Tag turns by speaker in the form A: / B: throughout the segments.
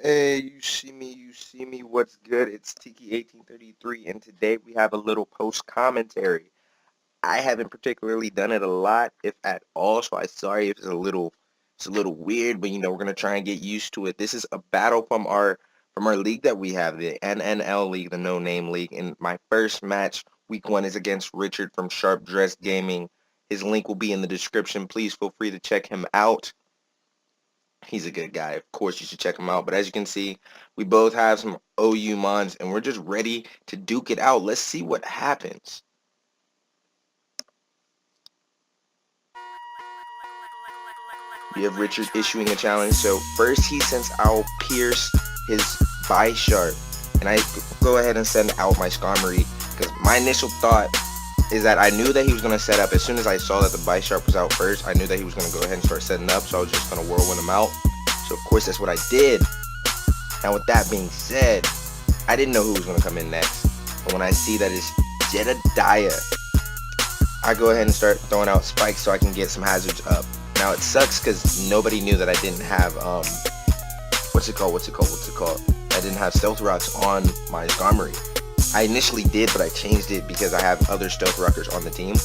A: Hey, you see me, what's good? It's Tiki1833, and today we have a little post commentary. I haven't particularly done it a lot, if at all, so I'm sorry if it's a little weird, but we're gonna try and get used to it. This is a battle from our league that we have, the NNL League, the No Name League, and my first match, week one, is against Richard from Sharp Dress Gaming. His link will be in the description. Please feel free to check him out. He's a good guy. Of course, you should check him out. But as you can see, we both have some OU mons, and we're just ready to duke it out. Let's see what happens. We have Richard issuing a challenge. So first he sends out Pierce, his Bisharp, and I go ahead and send out my Skarmory because my initial thought is that I knew that he was going to set up. As soon as I saw that the Bisharp was out first, I knew that he was going to go ahead and start setting up, so I was just going to whirlwind him out. So of course that's what I did. Now with that being said, I didn't know who was going to come in next. And when I see that it's Jedediah, I go ahead and start throwing out spikes so I can get some hazards up. Now it sucks because nobody knew that I didn't have what's it called? I didn't have Stealth Rocks on my Skarmory. I initially did, but I changed it because I have other Stealth Rockers on the team.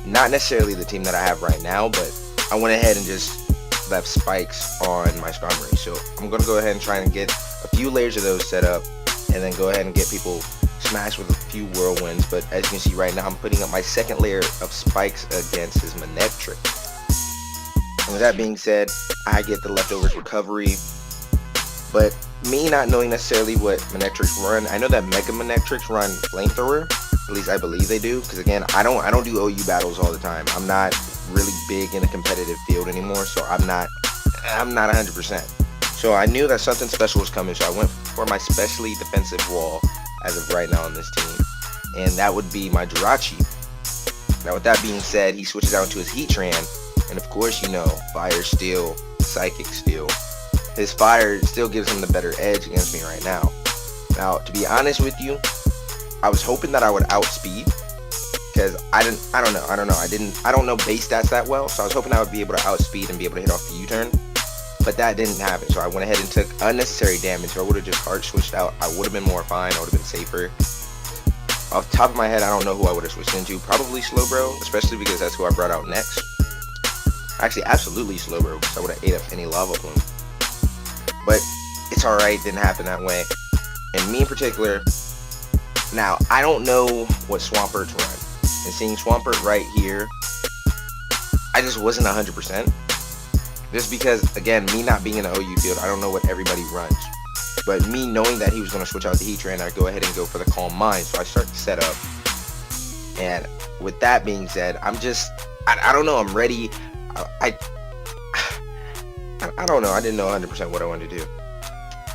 A: Not necessarily the team that I have right now, but I went ahead and just left spikes on my Skarmory. So I'm gonna go ahead and try and get a few layers of those set up, and then go ahead and get people smashed with a few whirlwinds. But as you can see right now, I'm putting up my second layer of spikes against his Manectric. And with that being said, I get the leftovers recovery. But me not knowing necessarily what Manectrics run, I know that Mega Manectrics run Flamethrower. At least I believe they do, because again, I don't do OU battles all the time. I'm not really big in a competitive field anymore, so I'm not 100%. So I knew that something special was coming, so I went for my specially defensive wall as of right now on this team, and that would be my Jirachi. Now with that being said, he switches out to his Heatran, and of course Fire Steel, Psychic Steel. His fire still gives him the better edge against me right now. Now, to be honest with you, I was hoping that I would outspeed, because I don't know base stats that well, so I was hoping I would be able to outspeed and be able to hit off the U-turn, but that didn't happen. So I went ahead and took unnecessary damage. If I would have just hard switched out, I would have been more fine. I would have been safer. Off the top of my head, I don't know who I would have switched into. Probably Slowbro, especially because that's who I brought out next. Actually, absolutely Slowbro, because I would have ate up any Lava Plume. But it's alright, didn't happen that way. And me in particular, now I don't know what Swampert run. And seeing Swampert right here, I just wasn't 100%. Just because, again, me not being in the OU field, I don't know what everybody runs. But me knowing that he was going to switch out the Heatran, I go ahead and go for the Calm Mind. So I start to set up. And with that being said, I don't know, I'm ready. I don't know. I didn't know 100% what I wanted to do.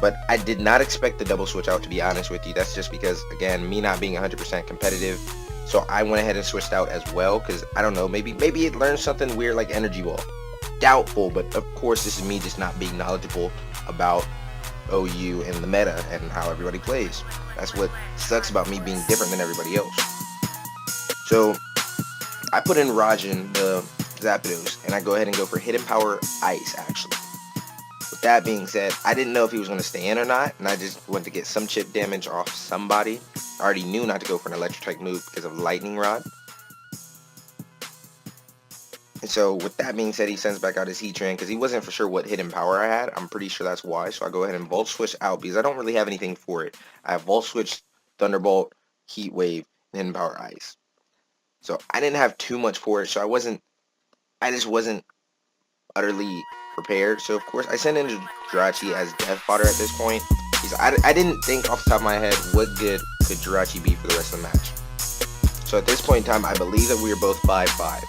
A: But I did not expect the double switch out, to be honest with you. That's just because, again, me not being 100% competitive. So I went ahead and switched out as well, because, I don't know, maybe it learned something weird like Energy Ball. Doubtful, but of course this is me just not being knowledgeable about OU and the meta and how everybody plays. That's what sucks about me being different than everybody else. So I put in Rajan, the Zapdos, and I go ahead and go for Hidden Power Ice, actually. With that being said, I didn't know if he was going to stay in or not, and I just wanted to get some chip damage off somebody. I already knew not to go for an electric type move because of Lightning Rod. And so with that being said, he sends back out his Heatran because he wasn't for sure what hidden power I had. I'm pretty sure that's why. So I go ahead and Volt Switch out because I don't really have anything for it. I have Volt Switch, Thunderbolt, Heat Wave, and Hidden Power Ice. So I didn't have too much for it. So I just wasn't utterly prepared. So of course I sent in Jirachi as death fodder at this point. I didn't think off the top of my head what good could Jirachi be for the rest of the match. So at this point in time, I believe that we are both 5-5.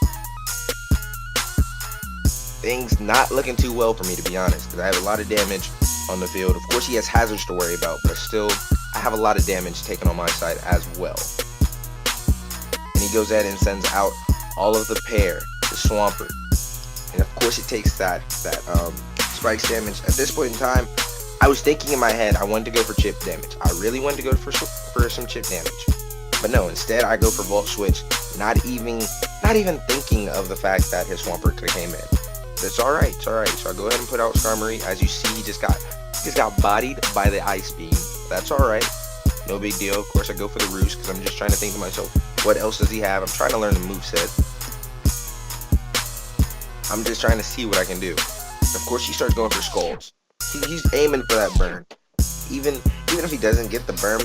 A: Things not looking too well for me, to be honest, because I have a lot of damage on the field. Of course he has hazards to worry about, but still I have a lot of damage taken on my side as well. And he goes ahead and sends out all of the pair, the Swampert. And of course it takes that spikes damage. At this point in time, I was thinking in my head I wanted to go for chip damage. I really wanted to go for some chip damage. But no, instead I go for Volt Switch, not even thinking of the fact that his Swampert could have came in. But it's alright, it's alright. So I go ahead and put out Skarmory. As you see, he just got Just got bodied by the ice beam. That's alright. No big deal. Of course, I go for the roost because I'm just trying to think to myself, what else does he have? I'm trying to learn the moveset. I'm just trying to see what I can do. Of course, he starts going for skulls. He's aiming for that burn. Even if he doesn't get the burn,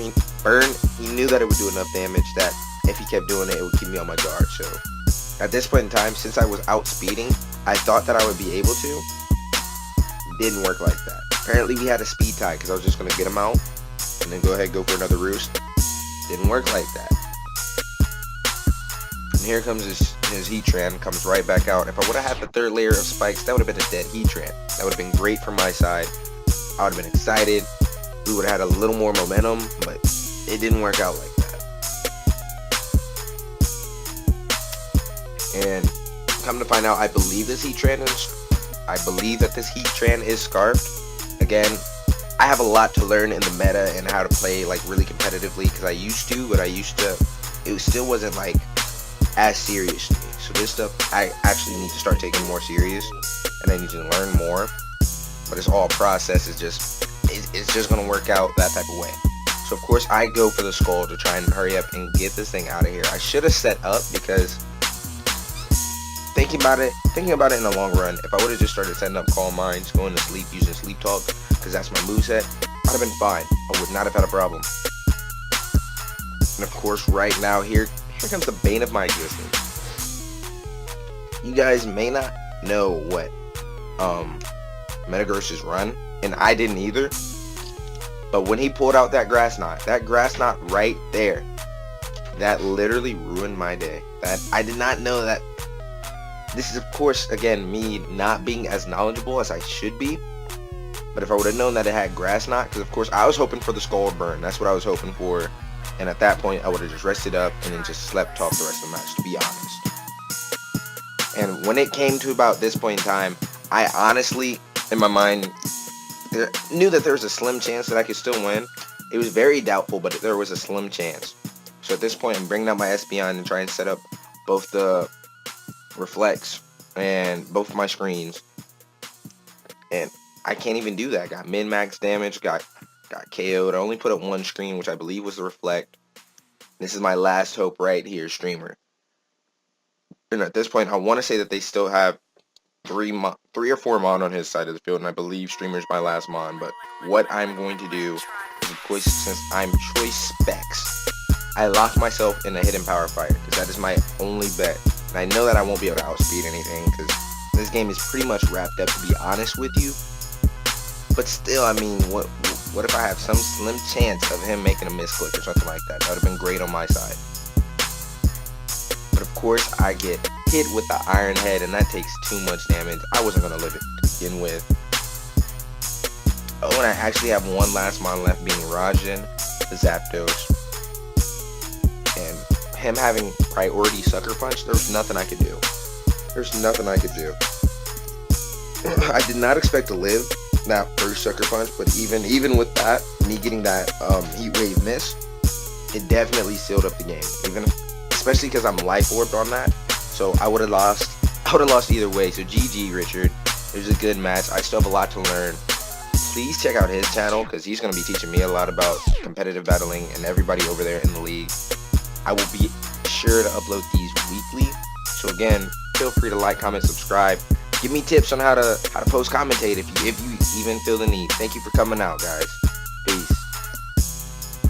A: he knew that it would do enough damage that if he kept doing it, it would keep me on my guard. So at this point in time, since I was outspeeding, I thought that I would be able to. Didn't work like that. Apparently we had a speed tie because I was just going to get him out and then go ahead and go for another roost. Didn't work like that. And here comes his Heatran, comes right back out. If I would have had the third layer of spikes, that would have been a dead Heatran. That would have been great for my side. I would have been excited. We would have had a little more momentum, but it didn't work out like that. And come to find out, I believe that this Heatran is Scarfed. Again, I have a lot to learn in the meta and how to play like really competitively because I used to, but it still wasn't like as serious to me. So this stuff I actually need to start taking more serious, and I need to learn more. But it's all a process. It's just gonna work out that type of way. So of course I go for the skull to try and hurry up and get this thing out of here. I should have set up because thinking about it in the long run, if I would have just started setting up Calm Minds, going to sleep using Sleep Talk, because that's my moveset, I'd have been fine. I would not have had a problem. And of course, right now, here comes the bane of my existence. You guys may not know what Metagross's run, and I didn't either. But when he pulled out that grass knot right there, that literally ruined my day. That I did not know that. This is, of course, again, me not being as knowledgeable as I should be. But if I would have known that it had grass knot, because of course I was hoping for the skull burn. That's what I was hoping for. And at that point, I would have just rested up and then just slept off the rest of the match, to be honest. And when it came to about this point in time, I honestly, in my mind, knew that there was a slim chance that I could still win. It was very doubtful, but there was a slim chance. So at this point, I'm bringing out my Espeon and trying to set up both the reflects and both of my screens. And I can't even do that. Got min-max damage, got KO'd. I only put up one screen, which I believe was the reflect. This is my last hope right here, streamer. And at this point, I want to say that they still have three or four mon on his side of the field, and I believe streamer's my last mon. But what I'm going to do is, of course, since I'm Choice Specs, I lock myself in a hidden power fire because that is my only bet. And I know that I won't be able to outspeed anything because this game is pretty much wrapped up, to be honest with you. But still, I mean, what if I have some slim chance of him making a misclick or something like that? That would have been great on my side. But of course, I get hit with the Iron Head, and that takes too much damage. I wasn't going to live it to begin with. Oh, and I actually have one last mon left, being Rajan, the Zapdos. And him having priority Sucker Punch, there was nothing I could do. There's nothing I could do. I did not expect to live that first Sucker Punch, but even with that, me getting that Heat Wave miss, it definitely sealed up the game. Especially because I'm Life Orbed on that, so I would have lost either way. So GG, Richard. It was a good match. I still have a lot to learn. Please check out his channel because he's going to be teaching me a lot about competitive battling and everybody over there in the league. I will be sure to upload these weekly. So again, feel free to like, comment, subscribe. Give me tips on how to post commentate if you even feel the need. Thank you for coming out, guys. Peace.